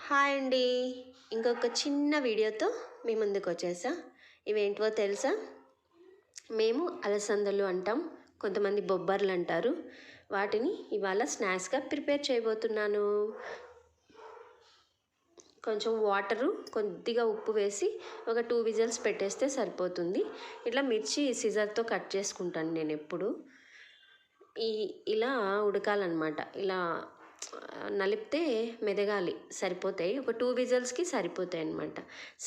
Hi అండి. ఇంకొక చిన్న వీడియోతో మీ ముందుకు వచ్చేసా. ఇవేంటివో తెలుసా? మేము అలసందలు అంటాం, కొంతమంది బొబ్బర్లు అంటారు. వాటిని ఇవాళ స్నాక్స్గా ప్రిపేర్ చేయబోతున్నాను. కొంచెం వాటరు, కొద్దిగా ఉప్పు వేసి ఒక 2 విజిల్స్ పెట్టేస్తే సరిపోతుంది. ఇట్లా మిర్చి సిజర్తో కట్ చేసుకుంటాను నేను ఎప్పుడు. ఇలా ఉడకాలన్నమాట. ఇలా నలిపితే మెదగాలి, సరిపోతాయి. ఒక 2 విజిల్స్కి సరిపోతాయి అన్నమాట.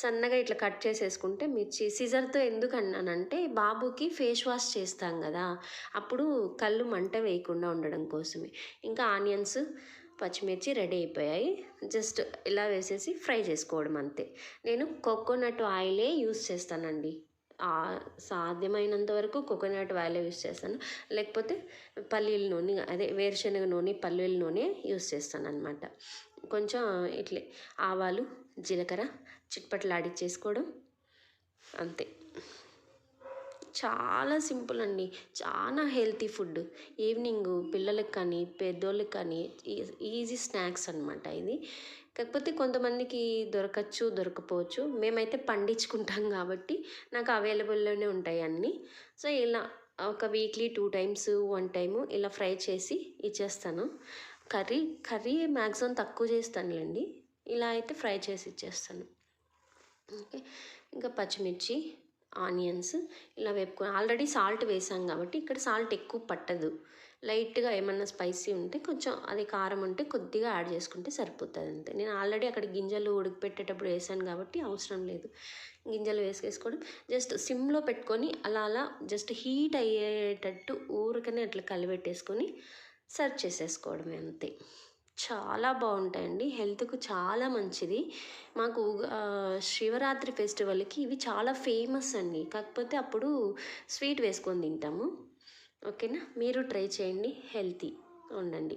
సన్నగా ఇట్లా కట్ చేసేసుకుంటే మిర్చి సిజర్తో ఎందుకు అన్నానంటే, బాబుకి ఫేస్ వాష్ చేస్తాం కదా, అప్పుడు కళ్ళు మంట వేయకుండా ఉండడం కోసమే. ఇంకా ఆనియన్స్, పచ్చిమిర్చి రెడీ అయిపోయాయి. జస్ట్ ఇలా వేసేసి ఫ్రై చేసుకోవడం అంతే. నేను కోకోనట్ ఆయిలే యూస్ చేస్తానండి. సాధ్యమైనంత వరకు కోకోనట్ ఆయిల్ యూస్ చేస్తాను. లేకపోతే పల్లీల నూనె, అదే వేరుశనగ నూనె, పల్లీల నూనె యూస్ చేస్తాను అనమాట. కొంచెం ఇట్లే ఆవాలు, జీలకర్ర చిట్పట్లాడిచ్చేసుకోవడం అంతే. చాలా సింపుల్ అండి, చాలా హెల్తీ ఫుడ్. ఈవినింగ్ పిల్లలకి కానీ పెద్దోళ్ళకి కానీ ఈజీ స్నాక్స్ అనమాట ఇది. కాకపోతే కొంతమందికి దొరకచ్చు, దొరకపోవచ్చు. మేమైతే పండించుకుంటాం కాబట్టి నాకు అవైలబుల్లోనే ఉంటాయి అన్నీ. సో ఇలా ఒక వీక్లీ 2 టైమ్స్, 1 టైము ఇలా ఫ్రై చేసి ఇచ్చేస్తాను. కర్రీ మ్యాక్సిమం తక్కువ చేస్తానులేండి. ఇలా అయితే ఫ్రై చేసి ఇచ్చేస్తాను. ఓకే. ఇంకా పచ్చిమిర్చి, ఆనియన్స్ ఇలా వేపుకొని ఆల్రెడీ సాల్ట్ వేసాం కాబట్టి ఇక్కడ సాల్ట్ ఎక్కువ పట్టదు. లైట్గా ఏమన్నా స్పైసీ ఉంటే కొంచెం, అది కారం ఉంటే కొద్దిగా యాడ్ చేసుకుంటే సరిపోతుంది అంతే. నేను ఆల్రెడీ అక్కడ గింజలు ఉడకపెట్టేటప్పుడు వేసాను కాబట్టి అవసరం లేదు. గింజలు వేసుకోవడం, జస్ట్ సిమ్లో పెట్టుకొని అలా అలా జస్ట్ హీట్ అయ్యేటట్టు ఊరికనే అట్లా కలిపెట్టేసుకొని సర్వ్ చేసేసుకోవడమే అంతే. చాలా బాగుంటాయండి, హెల్త్కు చాలా మంచిది. మాకు శివరాత్రి ఫెస్టివల్కి ఇవి చాలా ఫేమస్ అండి. కాకపోతే అప్పుడు స్వీట్ వేసుకొని తింటాము. ఓకేనా? మీరు ట్రై చేయండి, హెల్తీ ఉండండి.